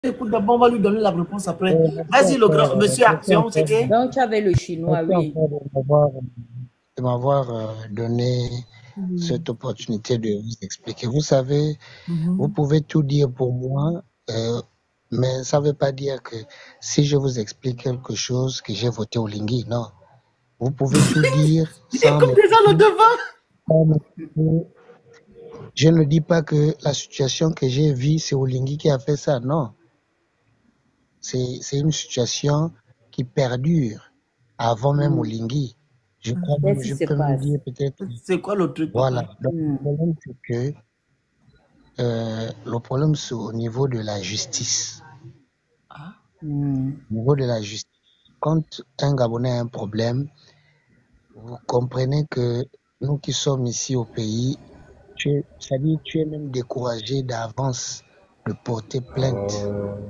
Écoute, d'abord, on va lui donner la réponse après. Merci Vas-y, le grand encore, monsieur merci Action, encore, c'était. Donc, tu avais le chinois, merci oui. encore de m'avoir donné cette opportunité de vous expliquer. Vous savez, vous Mhm. pouvez tout dire pour moi, mais ça ne veut pas dire que si je vous explique quelque chose, que j'ai voté au Lingui. Non. Vous pouvez tout dire Il est sans comme déjà le m'expliquer. devant. Je ne dis pas que la situation que j'ai vue, c'est Olingi qui a fait ça. Non. C'est une situation qui perdure avant même Hmm. Olingi. Je crois même, Qu'est-ce qui je se peux même passe? dire peut-être. C'est quoi le truc, Voilà. papa? Donc, Hmm. le problème, c'est au niveau de la justice. Ah. Hmm. Au niveau de la justice. Quand un Gabonais a un problème, vous comprenez que nous qui sommes ici au pays, c'est-à-dire tu es même découragé d'avance de porter plainte.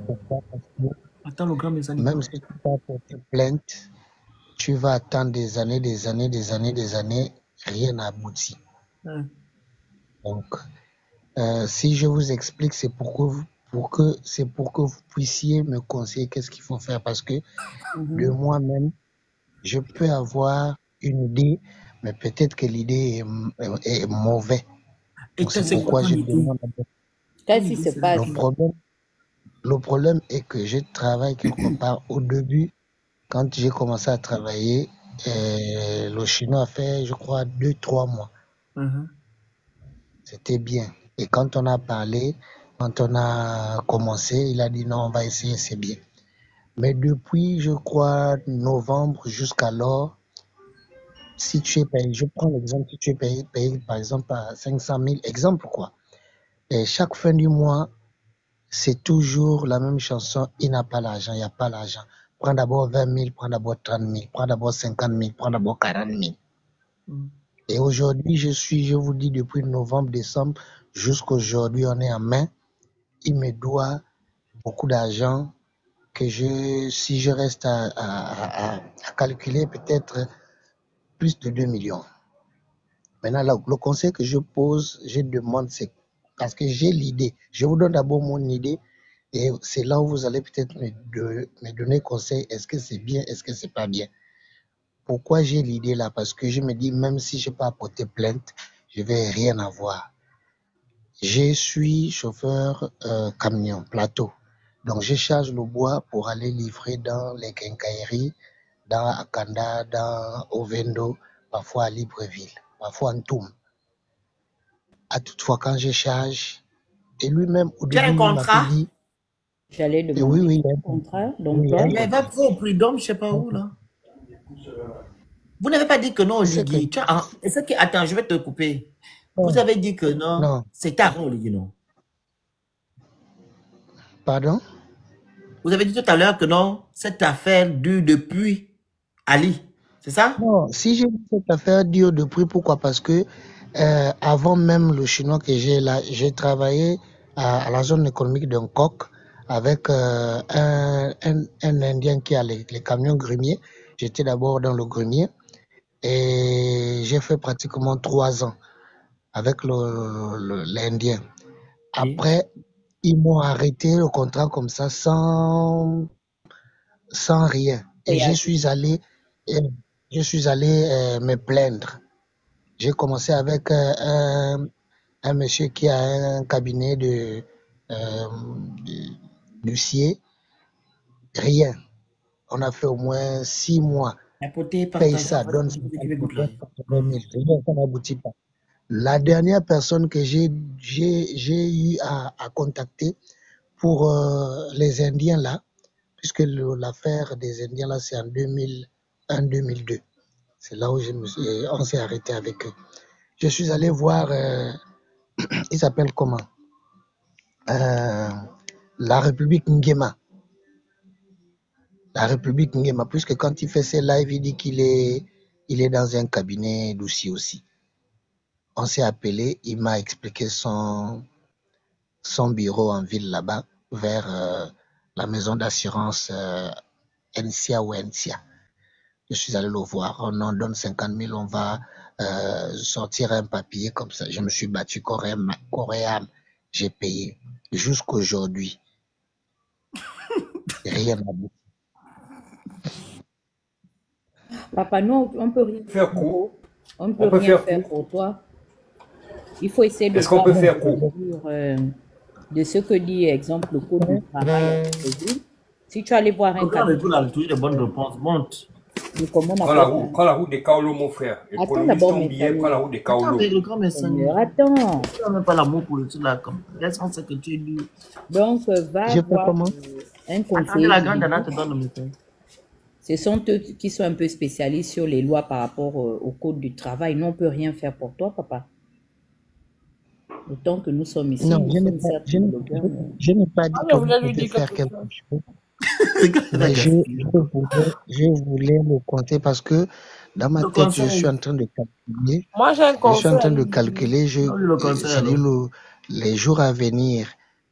Pourquoi? Parce que Attends, le grand monsieur n'y même parle. si tu vas porter plainte, tu vas attendre des années, des années, des années, des années, rien n'aboutit. Hein. Donc, si je vous explique, c'est pour que vous puissiez me conseiller qu'est-ce qu'il faut faire. Parce que de Mhm. moi-même, je peux avoir une idée, mais peut-être que l'idée est mauvaise. Et Donc, c'est c'est quoi pourquoi ton je idée? demande. Ton Qu'est-ce qui idée, se c'est Le passe? laquelle? problème, le problème est que je travaille quelque part au début. Quand j'ai commencé à travailler, le chinois a fait, je crois, 2, 3 mois. Mhm. C'était bien. Et quand on a parlé, quand on a commencé, il a dit non, on va essayer, c'est bien. Mais depuis, je crois, novembre jusqu'alors, si tu es payé, je prends l'exemple, si tu es payé par exemple à 500 000, exemple quoi. Et chaque fin du mois, c'est toujours la même chanson, il n'a pas l'argent, il n'y a pas l'argent. Prends d'abord 20 000, prends d'abord 30 000, prends d'abord 50 000, prends d'abord 40 000. Mhm. Et aujourd'hui, je vous dis, depuis novembre, décembre, jusqu'aujourd'hui, on est en main. Il me doit beaucoup d'argent que si je reste à calculer, peut-être plus de 2 millions. Maintenant, le conseil que je pose, je demande, c'est parce que j'ai l'idée. Je vous donne d'abord mon idée et c'est là où vous allez peut-être me donner conseil. Est-ce que c'est bien, est-ce que c'est pas bien? Pourquoi j'ai l'idée là? Parce que je me dis, même si je n'ai pas apporté plainte, je vais rien avoir. Je suis chauffeur camion, plateau. Donc, je charge le bois pour aller livrer dans les quincailleries, dans Akanda, dans Ovendo, parfois à Libreville, parfois en Toum. À toutefois, quand je charge, et lui-même, au Tu as un début, il m'avait contrat? dit, J'allais et oui, demander oui, ton contrat oui, il y a d'emploi. un Mais va contrat. au prud'homme, je sais pas où, là. Vous n'avez pas dit que non, C'est ce que, Oligui. Attends, je vais te couper. Vous non, avez dit que non, non, c'est avant, Oligui, non? pardon? Vous avez dit tout à l'heure que non, cette affaire dure depuis Ali. C'est ça? Non, si j'ai cette affaire dure de prix, pourquoi? Parce que avant même le chinois que j'ai là, j'ai travaillé à la zone économique d'un coq avec un Indien qui a les camions grumiers. J'étais d'abord dans le grumier et j'ai fait pratiquement 3 ans avec l'Indien. Oui. Après, ils m'ont arrêté le contrat comme ça sans rien. Et Préavis. euh, je suis allé me plaindre. J'ai commencé avec un monsieur qui a un cabinet d'huissier. Rien. On a fait au moins 6 mois. Apportez, Paye partagez, ça, on va donne diviser, je 50 vais 000, goûter là. donne 80 000. Rien, ça n'aboutit pas. La dernière personne que j'ai eu à contacter pour les Indiens là, puisque l'affaire des Indiens là, c'est en 2001-2002. C'est là où on s'est arrêté avec eux. Je suis allé voir, il s'appelle comment? Euh, la République Nguema. La République Nguema, puisque quand il fait ses lives, il dit il est dans un cabinet d'outils aussi. On s'est appelé, il m'a expliqué son bureau en ville là-bas, vers la maison d'assurance NCA ou NCA. Je suis allé le voir, on en donne 50 000, on va sortir un papier comme ça. Je me suis battu corps et âme, j'ai payé. Jusqu'aujourd'hui, rien n'aboutit. Papa, nous, on peut rien Faire faire quoi? pour on ne peut On peut rien faire faire quoi? pour toi. Il faut essayer de Est-ce qu'on voir peut au faire quoi? mesure de ce que dit, exemple, le code du travail aujourd'hui. Si tu allais voir un Quand le tour cabinet a toujours de bonnes réponses, monte. de comment on Prends la appelle roue, ça. prends la roue des Kaolo, mon frère. Attends Économise d'abord, ton mes billet, prends la roue des Attends, Kaolo. mais le grand médecin, Seigneur, attends. tu n'as même pas l'amour pour le truc là. Comme, laisse-moi ce que tu es dur. Donc, va Je fais voir comment? un Attendez, conseiller la grande Dana juridique. te donne le médecin. Ce sont eux qui sont un peu spécialistes sur les lois par rapport au code du travail. Nous, on ne peut rien faire pour toi, papa. Autant que nous sommes ici, Non, nous sommes certes blogueurs, mais... je n'ai pas dit Ah, que je vous voulais lui pouvez dire faire quelque quelque chose. chose, mais je voulais le compter parce que dans ma Le tête, je suis conseil. en train de calculer. Moi, j'ai un Je suis en conseil train à de lui donner. calculer. Donne-lui le conseil C'est-à-dire alors. les jours à venir,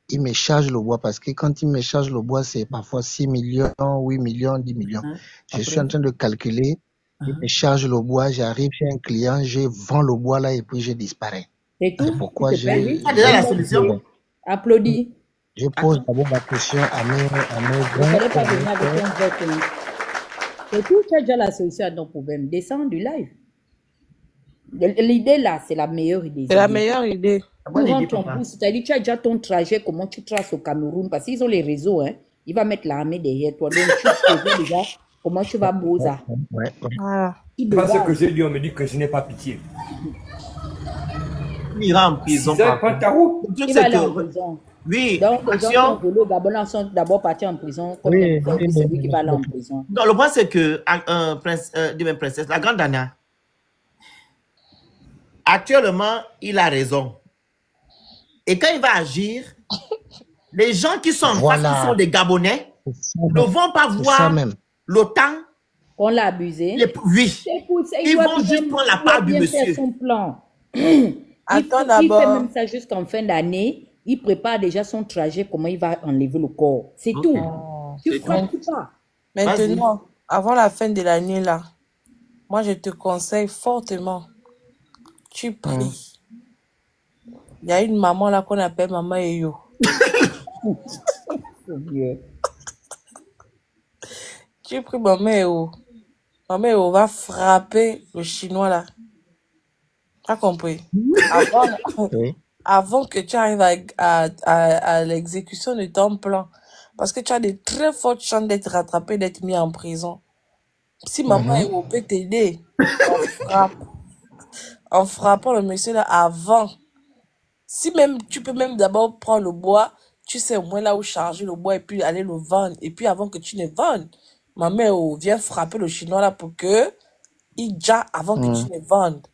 il me charge le bois parce que quand il me charge le bois, c'est parfois 6 millions, 8 millions, 10 millions. Hein? Je suis Après. en train de calculer. Il me Hein? charge le bois, j'arrive chez un client, je vends le bois là et puis je disparais. C'est C'est tout? Tu pourquoi te perds, oui? Tu as déjà la Donc, solution? applaudis. je pose Attends. d'abord la question à mes Il ne grands fallait pas venir avec frères. un vrai pays. C'est tout, tu as déjà la solution à ton problème. Descends du live. L'idée là, c'est la meilleure idée. C'est la meilleure idée. La Tu bonne idée, rentres ton papa. pouce, c'est-à-dire tu as déjà ton trajet, comment tu traces au Cameroun, parce qu'ils ont les réseaux, hein. Il va mettre l'armée derrière toi. Donc tu sais déjà comment tu vas Boza. Ouais. Voilà. Qui Pas ce que base. j'ai dit, on me dit que je n'ai pas pitié. Il ira en prison. Ça, par prends contre. ta route. Le truc, Il va c'est aller en que. prison. Oui, Donc les gens qui ont action. volé au Gabon sont d'abord partis en prison. Comme Oui, c'est lui qui va aller en prison. Donc, le point, c'est que. Princesse, la grande Dana. Actuellement, il a raison. Et quand il va agir, les gens qui sont en face, qui Voilà. sont des Gabonais, C'est ça ne même. vont pas C'est ça voir même. l'OTAN. On l'a abusé. Oui. C'est pour ça, Ils doit vont juste bien- prendre la il doit part du bien faire monsieur. son plan. Attends Il fait d'abord. même ça jusqu'en fin d'année. Il prépare déjà son trajet, comment il va enlever le corps. C'est Ok. tout. Oh. Tu C'est frappes pas. Maintenant, avant la fin de l'année là, moi je te conseille fortement, tu pries. Il y a une maman là qu'on appelle Maman Eyo. Tu pries Maman Eyo. Maman Eyo va frapper le chinois là. Tu as compris? Oui. Avant que tu arrives à l'exécution de ton plan. Parce que tu as de très fortes chances d'être rattrapé, d'être mis en prison. Si Maman Eyo peut t'aider, en frappant le monsieur là avant. Si même, tu peux même d'abord prendre le bois, tu sais au moins là où charger le bois et puis aller le vendre. Et puis avant que tu ne vendes, Maman Eyo vient frapper le chinois là pour que il déjà avant que tu ne vendes.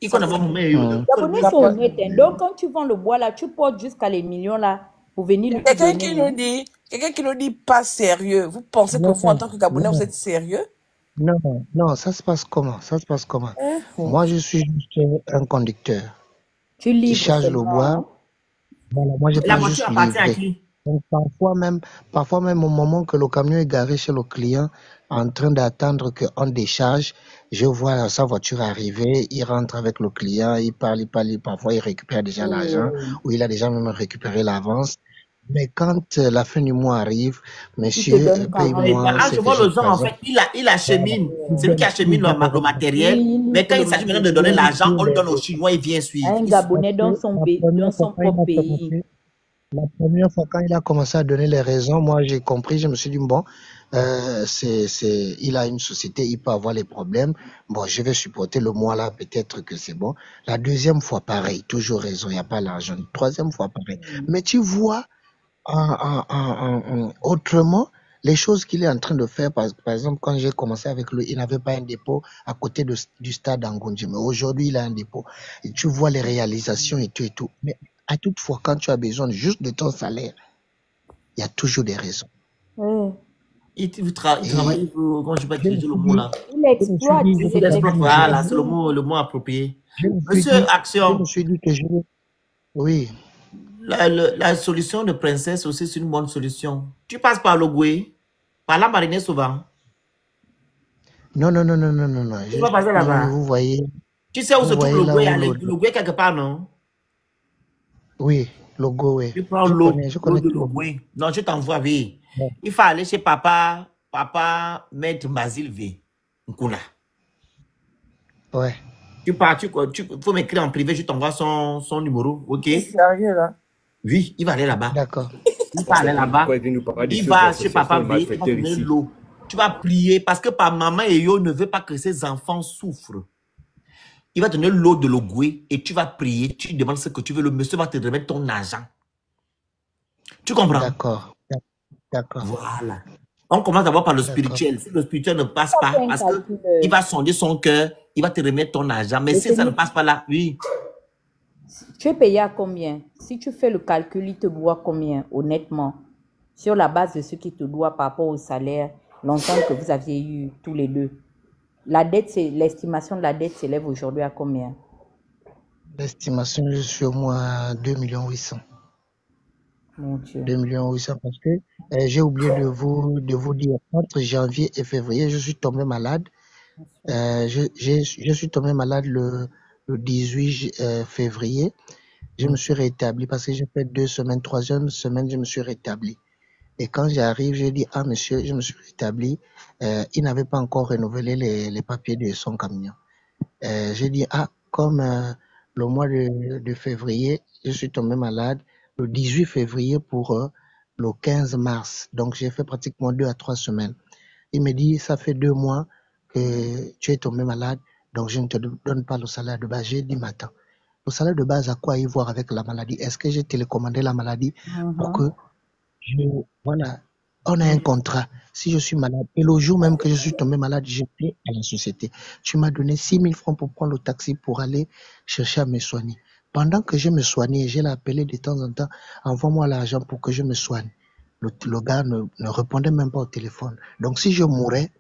Il connaît pas mon meilleur. Les Gabonais sont honnêtes. Hein. Donc, quand tu vends le bois là, tu portes jusqu'à les millions là pour venir lui Quelqu'un donner. qui nous dit pas sérieux. Vous pensez que vous, en tant que Gabonais, vous êtes sérieux? Non, non, ça se passe comment? Ça se passe comment? Moi, je suis juste un conducteur. Tu Il livres charge le seulement. bois. Voilà, moi, je La peux voiture juste appartient à livrer. qui? Donc, parfois même au moment que le camion est garé chez le client, en train d'attendre qu'on décharge, je vois sa voiture arriver, il rentre avec le client, il parle, parfois il récupère déjà l'argent, ou il a déjà même récupéré l'avance. Mais quand la fin du mois arrive, monsieur, donne paye-moi Ah, ce je que vois j'ai le genre, en besoin. fait, il achemine. C'est lui qui achemine le matériel. Mais quand il s'agit maintenant de donner l'argent, on le donne au Chinois, il vient suivre. Un Gabonais dans son propre pays. La première fois, quand il a commencé à donner les raisons, moi j'ai compris, je me suis dit, bon, il a une société, il peut avoir les problèmes. Bon, je vais supporter le mois là, peut-être que c'est bon. La deuxième fois, pareil, toujours raison, il n'y a pas l'argent. Troisième fois, pareil. Mais tu vois, autrement, les choses qu'il est en train de faire, par exemple, quand j'ai commencé avec lui, il n'avait pas un dépôt à côté du stade Angonji. Mais aujourd'hui, il a un dépôt. Et tu vois les réalisations et tout et tout. Mais à toute fois, quand tu as besoin juste de ton salaire, il y a toujours des raisons. Il travaille, comment je vais utiliser le mot là? Il exploite. Il exploite, voilà, c'est le mot approprié. Monsieur, action. Je me suis dit que je vais... Oui. La solution de princesse aussi, c'est une bonne solution. Tu passes par le Goué, par la marinée souvent. Non. Tu vas passer là-bas. Vous voyez. Tu sais où se trouve voyez le là Goué? où Le Goué quelque part, non? Oui, le Goué. Tu prends l'eau Je connais de tout. le Goué. Non, je t'envoie, oui. il faut aller chez papa Maître Basile V. Nkuna. Ouais. Tu pars, faut m'écrire en privé, je t'envoie son numéro, ok? C'est sérieux, là? Oui, il va aller là-bas. D'accord. Il va aller là-bas. Il va chez papa V, il va donner l'eau. Tu vas prier parce que maman et yo ne veut pas que ses enfants souffrent. Il va donner l'eau de l'ogoué et tu vas prier, tu demandes ce que tu veux, le monsieur va te remettre ton argent. Tu comprends? D'accord. D'accord. Voilà. On commence d'abord par le spirituel. Si le spirituel ne passe pas, parce qu'il va sonder son cœur, il va te remettre ton argent. Mais si ça ne passe pas là, oui. Tu es payé à combien? Si tu fais le calcul, il te doit combien, honnêtement? Sur la base de ce qu'il te doit par rapport au salaire, l'entente que vous aviez eu tous les deux. La dette, l'estimation de la dette s'élève aujourd'hui à combien? L'estimation, je suis au moins 2 800 000. Mon Dieu. 2 800 000 parce que j'ai oublié de vous dire, entre janvier et février, je suis tombé malade. Je suis tombé malade le 18 février. Je me suis rétabli parce que j'ai fait 2 semaines, 3e semaine, je me suis rétabli. Et quand j'arrive, j'ai dit, ah monsieur, je me suis rétabli. Il n'avait pas encore renouvelé les papiers de son camion. J'ai dit, ah, comme le mois de février, je suis tombé malade le 18 février pour le 15 mars. Donc, j'ai fait pratiquement 2 à 3 semaines. Il me dit, ça fait 2 mois que tu es tombé malade, donc je ne te donne pas le salaire de base. J'ai dit, mais attends, le salaire de base, à quoi y voir avec la maladie? Est-ce que j'ai télécommandé la maladie pour que voilà, on a un contrat. Si je suis malade, et le jour même que je suis tombé malade, j'étais à la société. Tu m'as donné 6 000 francs pour prendre le taxi pour aller chercher à me soigner. Pendant que je me soignais, je l'ai appelé de temps en temps, envoie-moi l'argent pour que je me soigne. Le gars ne répondait même pas au téléphone. Donc si je mourais,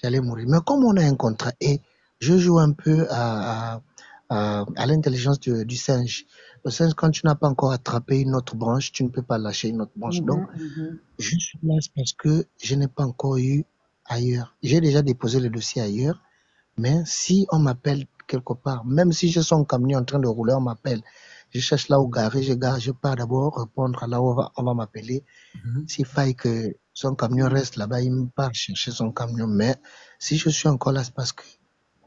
j'allais mourir. Mais comme on a un contrat et je joue un peu à l'intelligence du singe. Le singe, quand tu n'as pas encore attrapé une autre branche, tu ne peux pas lâcher une autre branche. Donc, je suis là parce que je n'ai pas encore eu ailleurs. J'ai déjà déposé le dossier ailleurs, mais si on m'appelle quelque part, même si je suis en camion en train de rouler, on m'appelle. Je cherche là où garer, je pars d'abord répondre à là où on va m'appeler. S'il faille que son camion reste là-bas, il me part chercher son camion. Mais si je suis encore là, c'est parce que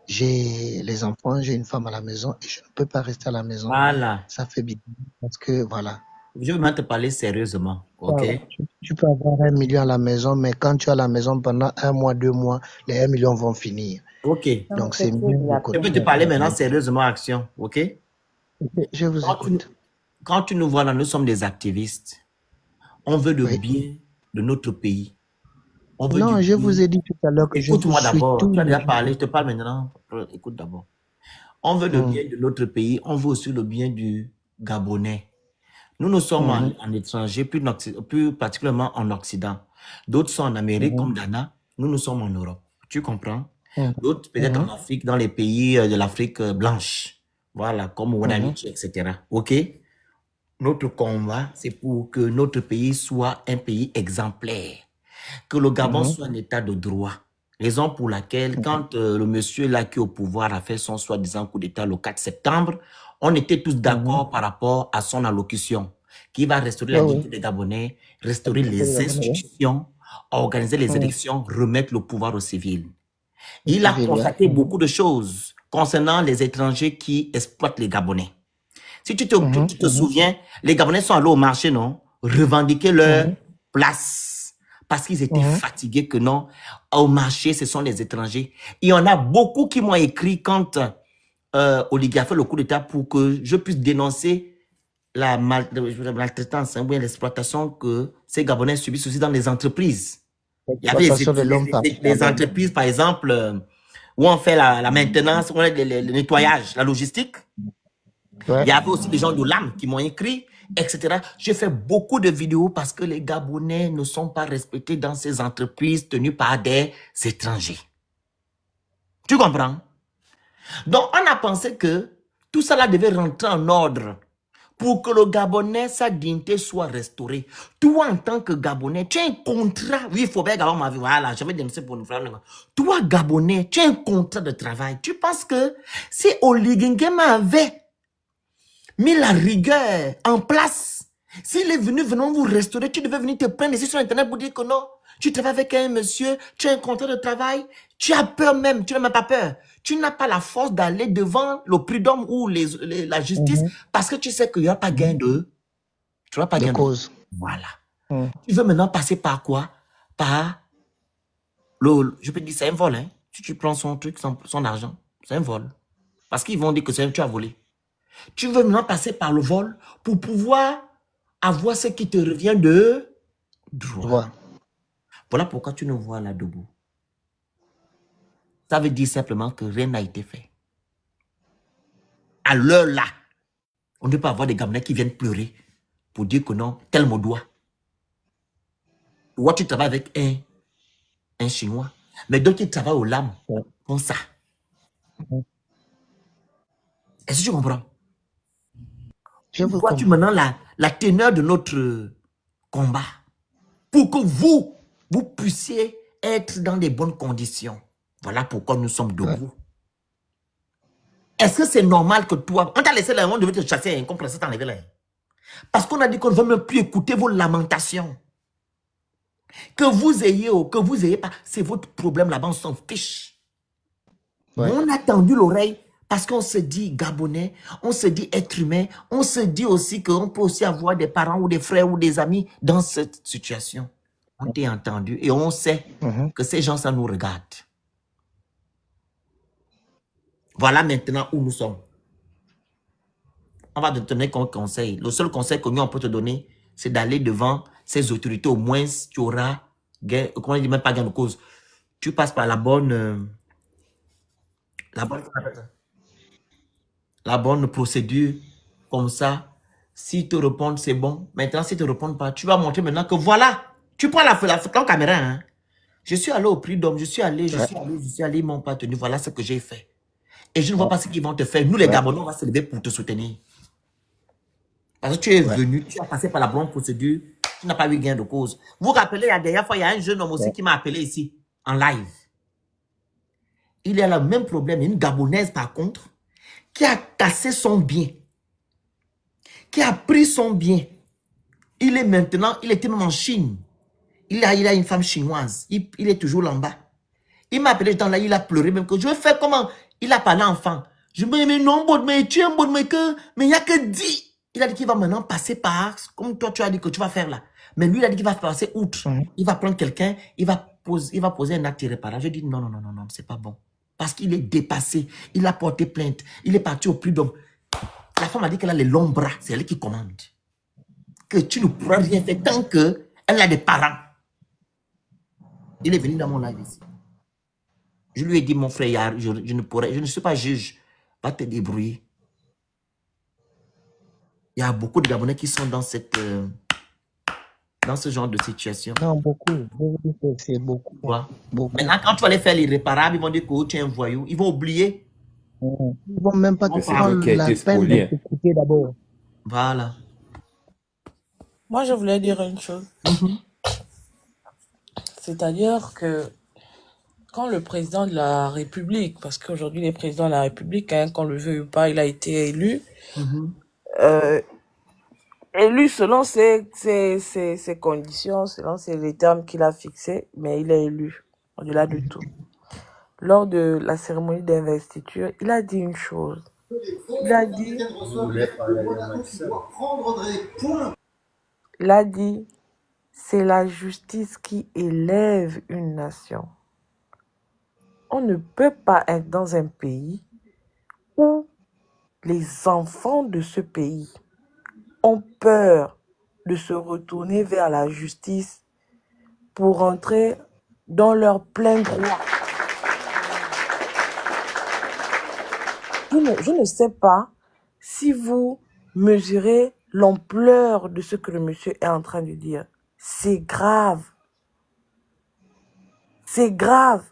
j'ai les enfants, j'ai une femme à la maison et je ne peux pas rester à la maison. Voilà. Ça fait bien parce que voilà. Je veux maintenant te parler sérieusement, ok? Tu peux avoir 1 million à la maison, mais quand tu es à la maison pendant 1 mois, 2 mois, les 1 million vont finir. Ok. Donc c'est mieux. Je peux te parler maintenant sérieusement, Action, ok? Je vous écoute. Quand tu nous vois là, nous sommes des activistes. On veut le bien de notre pays. Non, je vous ai dit tout à l'heure que je vous suis. Écoute-moi d'abord. Tu as déjà parlé, je te parle maintenant. Écoute d'abord. On veut le bien de notre pays. On veut aussi le bien du Gabonais. Nous sommes en étranger, plus particulièrement en Occident. D'autres sont en Amérique, comme Ghana. Nous sommes en Europe. Tu comprends? D'autres peut-être en Afrique, dans les pays de l'Afrique blanche. Voilà, comme Wanamichi, etc. OK? Notre combat, c'est pour que notre pays soit un pays exemplaire. Que le Gabon soit un état de droit. Raison pour laquelle, quand le monsieur là qui est au pouvoir a fait son soi-disant coup d'état le 4 septembre, on était tous d'accord par rapport à son allocution, qui va restaurer la dignité des Gabonais, restaurer les institutions, organiser les élections, remettre le pouvoir aux civils. Il a constaté beaucoup de choses concernant les étrangers qui exploitent les Gabonais. Si tu te souviens, les Gabonais sont allés au marché, non? Revendiquer leur place. Parce qu'ils étaient fatigués que non, au marché, ce sont les étrangers. Il y en a beaucoup qui m'ont écrit quand Oligui a fait le coup d'État pour que je puisse dénoncer la maltraitance ou bien l'exploitation que ces Gabonais subissent aussi dans les entreprises. Il y avait des entreprises, par exemple, où on fait la maintenance, où on fait le nettoyage, la logistique. Il y avait aussi des gens de l'âme qui m'ont écrit, etc. J'ai fait beaucoup de vidéos parce que les Gabonais ne sont pas respectés dans ces entreprises tenues par des étrangers. Tu comprends? Donc, on a pensé que tout cela devait rentrer en ordre pour que le Gabonais, sa dignité soit restaurée. Toi, en tant que Gabonais, tu as un contrat. Oui, il faut bien Gabon m'avait voilà, j'avais dénoncé pour une frère. Toi, Gabonais, tu as un contrat de travail. Tu penses que si Oligui Nguema avait mis la rigueur en place S'il est venu venant vous restaurer, tu devais venir te plaindre ici sur Internet pour dire que non, tu travailles avec un monsieur, tu as un contrat de travail, tu as peur même, tu n'as même pas peur. Tu n'as pas la force d'aller devant le prud'homme ou la justice parce que tu sais qu'il n'y aura pas gain de... Tu n'auras pas De gain de... cause. Voilà. Tu veux maintenant passer par quoi? Par... je peux te dire, c'est un vol. Hein? Si tu prends son truc, son argent, c'est un vol. Parce qu'ils vont dire que tu as volé. Tu veux maintenant passer par le vol pour pouvoir avoir ce qui te revient de droit. Voilà pourquoi tu ne vois là debout. Ça veut dire simplement que rien n'a été fait. À l'heure là, on ne peut pas avoir des Gabonais qui viennent pleurer pour dire que non, tel me doit. Ou tu travailles avec un Chinois, mais d'autres qui travaillent au LAM font ça. Est-ce que tu comprends? Vois-tu maintenant la teneur de notre combat pour que vous puissiez être dans des bonnes conditions. Voilà pourquoi nous sommes debout. Est-ce que c'est normal que toi, on t'a laissé là, on devait te chasser, qu'on presse t'enlever là. Parce qu'on a dit qu'on ne veut même plus écouter vos lamentations. Que vous ayez pas, c'est votre problème là-bas, on s'en fiche. On a tendu l'oreille parce qu'on se dit Gabonais, on se dit être humain, on se dit aussi qu'on peut aussi avoir des parents ou des frères ou des amis dans cette situation. On t'a entendu et on sait que ces gens, ça nous regarde. Voilà maintenant où nous sommes. On va te donner un conseil. Le seul conseil que nous, on peut te donner, c'est d'aller devant ces autorités. Au moins, tu auras, comment on dit, même pas gain de cause. Tu passes par la bonne procédure. Comme ça, s'ils te répondent, c'est bon. Maintenant, s'ils ne te répondent pas, tu vas montrer maintenant que voilà, tu prends la caméra. Hein. Je suis allé au prud'homme, je suis allé, ils m'ont pas tenu. Voilà ce que j'ai fait. Et je ne vois pas ce qu'ils vont te faire. Nous, les Gabonais, on va se lever pour te soutenir. Parce que tu es venu, tu as passé par la bonne procédure, tu n'as pas eu gain de cause. Vous vous rappelez, la dernière fois, il y a un jeune homme aussi qui m'a appelé ici, en live. Il a le même problème, une Gabonaise par contre, qui a cassé son bien, qui a pris son bien. Il est maintenant, il était même en Chine. Il a une femme chinoise, il est toujours là-bas. Il m'a appelé dans là, il a pleuré même que je vais faire comment? Il a parlé enfant. Je me dis, mais non, mais tu es un bon mec, mais il n'y a que 10. Il a dit qu'il va maintenant passer par, comme toi tu as dit que tu vas faire là. Mais lui, il a dit qu'il va passer outre. Il va prendre quelqu'un, il va poser un acte irréparable. Je dis non, c'est pas bon. Parce qu'il est dépassé. Il a porté plainte. Il est parti au prud'homme. La femme a dit qu'elle a les longs bras. C'est elle qui commande. Que tu ne pourras rien faire tant qu'elle a des parents. Il est venu dans mon live ici. Je lui ai dit, mon frère, je ne suis pas juge. Va te débrouiller. Il y a beaucoup de Gabonais qui sont dans ce genre de situation. Non, beaucoup. C'est beaucoup. Beaucoup. Maintenant, quand tu vas aller faire l'irréparable, ils vont dire que tu es un voyou. Ils vont oublier. Ils ne vont même pas te prendre la peine de t'écouter d'abord. Voilà. Moi, je voulais dire une chose. C'est-à-dire que quand le président de la République, parce qu'aujourd'hui, le président de la République, hein, qu'on le veuille ou pas, il a été élu, élu selon ses conditions, selon les termes qu'il a fixés, mais il est élu, au-delà de tout. Lors de la cérémonie d'investiture, il a dit une chose. Il a dit, c'est la justice qui élève une nation. On ne peut pas être dans un pays où les enfants de ce pays ont peur de se retourner vers la justice pour entrer dans leur plein droit. Je ne sais pas si vous mesurez l'ampleur de ce que le monsieur est en train de dire. C'est grave. C'est grave.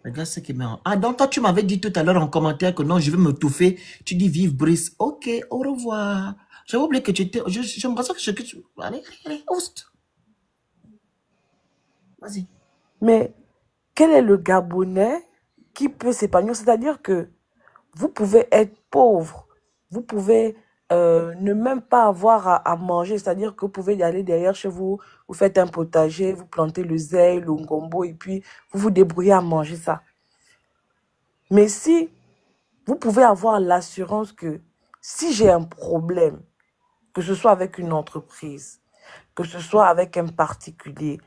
Regarde ce qui met en... Ah, donc toi, tu m'avais dit tout à l'heure en commentaire que non, je vais me touffer. Tu dis vive Brice. Ok, au revoir. J'avais oublié que tu étais... Je me pensais que tu... Allez, host. Vas-y. Mais quel est le Gabonais qui peut s'épanouir? C'est-à-dire que vous pouvez être pauvre. Vous pouvez ne même pas avoir à manger, c'est-à-dire que vous pouvez y aller derrière chez vous, vous faites un potager, vous plantez le zèle, le ngombo, et puis vous vous débrouillez à manger ça. Mais si vous pouvez avoir l'assurance que si j'ai un problème, que ce soit avec une entreprise, que ce soit avec un particulier,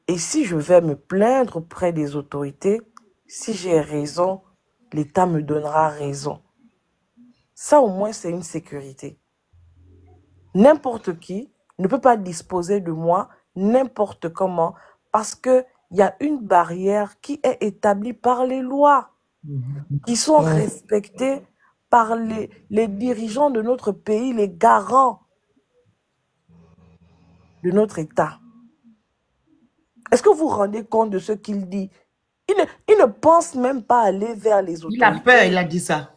et si je vais me plaindre auprès des autorités, si j'ai raison, l'État me donnera raison. Ça, au moins, c'est une sécurité. N'importe qui ne peut pas disposer de moi n'importe comment parce qu'il y a une barrière qui est établie par les lois, qui sont respectées par les dirigeants de notre pays, les garants de notre État. Est-ce que vous vous rendez compte de ce qu'il dit? Il ne pense même pas aller vers les autorités. Il a peur, il a dit ça.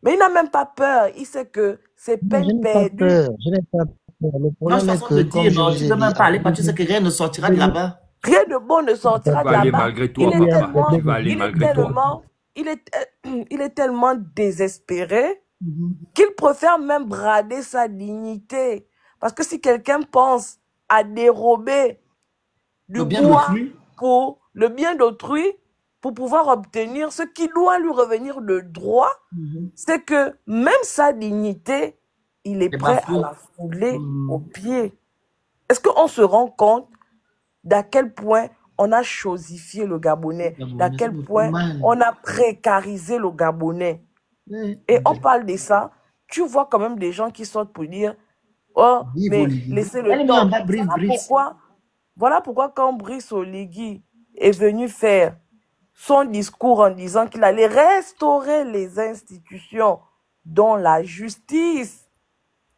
Mais il n'a même pas peur. Il sait que c'est Non, je peine n'ai pas perdue. peur. Je n'ai pas peur. Le Notre problème est façon de que, dire, comme je non, vous tu ai ne peux même dit, pas aller parce que tu sais que rien ne sortira de là-bas. Rien de bon ne sortira Tu de vas aller là-bas. malgré Il toi, est papa. tellement, Tu vas aller il est malgré toi. tellement, il est tellement désespéré qu'il préfère même brader sa dignité. Parce que si quelqu'un pense à dérober du Le bien bois d'autrui. pour le bien d'autrui, pour pouvoir obtenir ce qui doit lui revenir de droit, c'est que même sa dignité, il est C'est prêt à bafoué. la fouler aux pieds. Est-ce qu'on se rend compte d'à quel point on a chosifié le Gabonais, d'à Gabonais, quel ça me fait point mal. on a précarisé le Gabonais? Ouais. Et on parle de ça, tu vois quand même des gens qui sortent pour dire « Oh, Vive mais Oligui. laissez Elle le est mise en temps. bas, » Brice. Voilà pourquoi quand Brice Oligui est venu faire son discours en disant qu'il allait restaurer les institutions, dont la justice,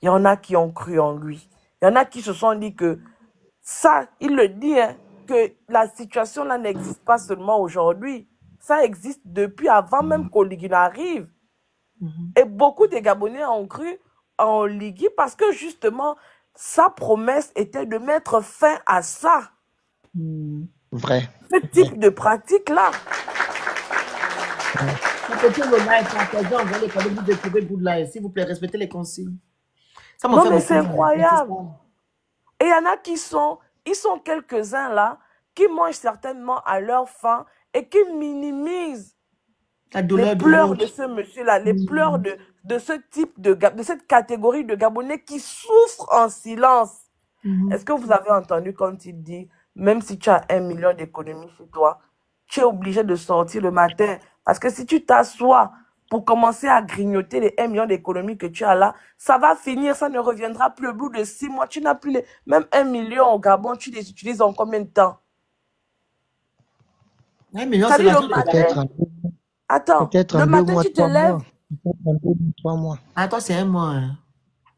il y en a qui ont cru en lui. Il y en a qui se sont dit que ça, il le dit, hein, que la situation là n'existe pas seulement aujourd'hui. Ça existe depuis avant même qu'Oligui n'arrive. Et beaucoup de Gabonais ont cru en Oligui parce que justement, sa promesse était de mettre fin à ça. vrai. Ce type de pratique-là. Respectez le live, partagez, envoyez les cadeaux, vous découvrez Good Life. S'il vous plaît, respectez les consignes. Ça me Non, fait mais beaucoup c'est mal. incroyable. Et il y en a qui sont quelques-uns là, qui mangent certainement à leur faim et qui minimisent La les douleur de pleurs de l'autre. ce monsieur-là, les pleurs de ce type de cette catégorie de Gabonais qui souffrent en silence. Est-ce que vous avez entendu quand il dit, même si tu as 1 million d'économies chez toi, tu es obligé de sortir le matin. Parce que si tu t'assois pour commencer à grignoter les 1 million d'économies que tu as là, ça va finir, ça ne reviendra plus au bout de 6 mois. Tu n'as plus même 1 million au Gabon, tu les utilises en combien de temps? 1 million, Ça c'est dit le l'argent de Peut-être matin. en, Attends, peut-être le en 2 matin mois, tu te 3 lèves. mois. Peut-être en 2 mois, 3 mois. Ah, toi, c'est 1 mois. Hein.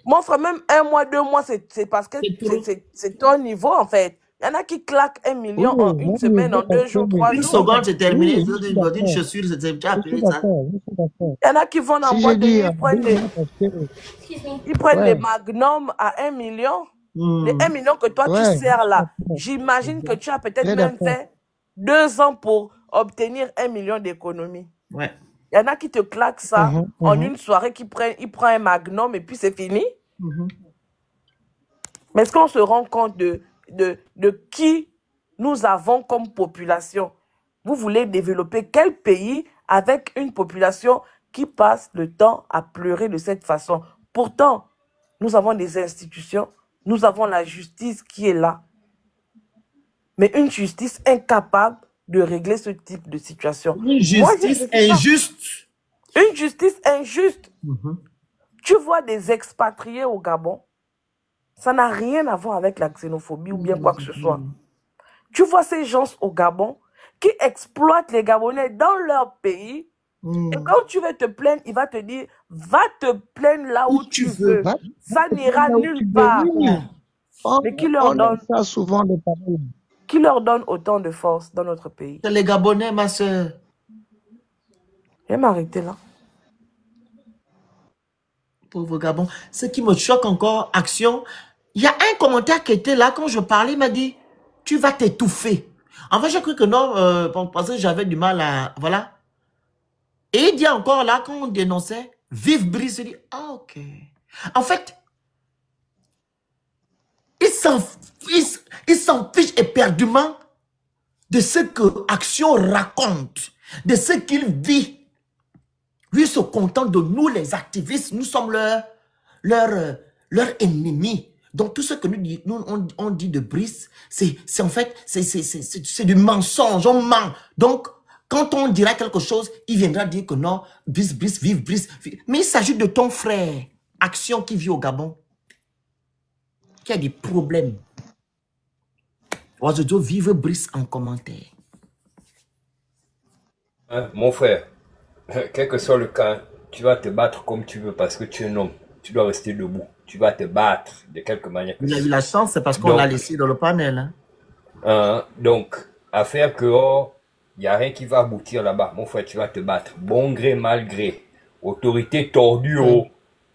Mon frère, même 1 mois, 2 mois, c'est parce que C'est trop. c'est ton niveau en fait. Il y en a qui claquent 1 million en une Moi, semaine, en 2 jours, 3 Une jours. seconde, c'est terminé. oui, Je je suis donne une d'accord. chaussure, c'est tu as Je suis appelé ça. d'accord. Je suis d'accord. Il y en a qui vont en Si je boîte de dis nuit, en 2 mois, parce que, ils prennent les ouais, magnums à 1 million. Les Hmm. 1 million que toi tu ouais, sers là, d'accord. j'imagine que tu as peut-être Très même d'accord. fait 2 ans pour obtenir 1 million d'économies. Ouais. Il y en a qui te claquent ça Mhm, en mhm. une soirée, il prend un magnum et puis c'est fini. Mhm. Mais est-ce qu'on se rend compte de qui nous avons comme population? Vous voulez développer quel pays avec une population qui passe le temps à pleurer de cette façon? Pourtant, nous avons des institutions, nous avons la justice qui est là. Mais une justice incapable de régler ce type de situation. Une Moi, justice injuste. une justice injuste. Mhm. Tu vois des expatriés au Gabon, ça n'a rien à voir avec la xénophobie ou bien quoi que ce soit. Tu vois ces gens au Gabon qui exploitent les Gabonais dans leur pays. Et quand tu veux te plaindre, il va te dire, va te plaindre là où tu veux. Va- Ça n'ira là où tu nulle veux, part. oui. Mais qui leur On donne, aime ça souvent de parler. qui leur donne autant de force dans notre pays? C'est les Gabonais, ma soeur. Je vais m'arrêter là. Pauvre Gabon. Ce qui me choque encore, Action, il y a un commentaire qui était là quand je parlais, il m'a dit, tu vas t'étouffer. En fait, j'ai cru que non, parce que j'avais du mal à... Voilà. Et il dit encore là, quand on dénonçait, vive Brice, il dit, ah ok. En fait, il s'en fiche éperdument de ce que Action raconte, de ce qu'il vit. Lui se contente de nous, les activistes, nous sommes leur ennemi. Donc tout ce que on dit de Brice, c'est en fait, c'est du mensonge, on ment. Donc, quand on dira quelque chose, il viendra dire que non, Brice, vive Brice. Mais il s'agit de ton frère, Action, qui vit au Gabon, qui a des problèmes. Oiseau, vive Brice en commentaire. Hein, mon frère, quel que soit le cas, tu vas te battre comme tu veux parce que tu es un homme. Tu dois rester debout. Tu vas te battre de quelque manière. Il a eu la chance, c'est parce qu'on l'a laissé dans le panel. Hein. Donc, affaire que, oh, il n'y a rien qui va aboutir là-bas. Mon frère, tu vas te battre. Bon gré, mal gré. Autorité tordue, oh,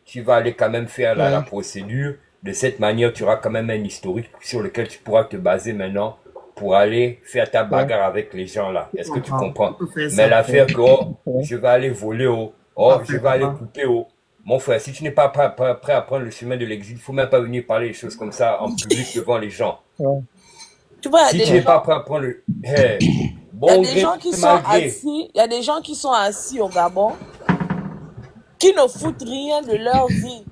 tu vas aller quand même faire la procédure. De cette manière, tu auras quand même un historique sur lequel tu pourras te baser maintenant pour aller faire ta bagarre avec les gens là. Est-ce que tu comprends? Mais l'affaire que, oh, je vais aller voler, oh, je vais aller couper, oh. Mon frère, si tu n'es pas prêt à prendre le chemin de l'exil, il ne faut même pas venir parler des choses comme ça en public devant les gens. Tu vois, si tu n'es pas prêt à prendre le... Hey, bon il y a des gens qui sont assis, il y a des gens qui sont assis au Gabon, qui ne foutent rien de leur vie,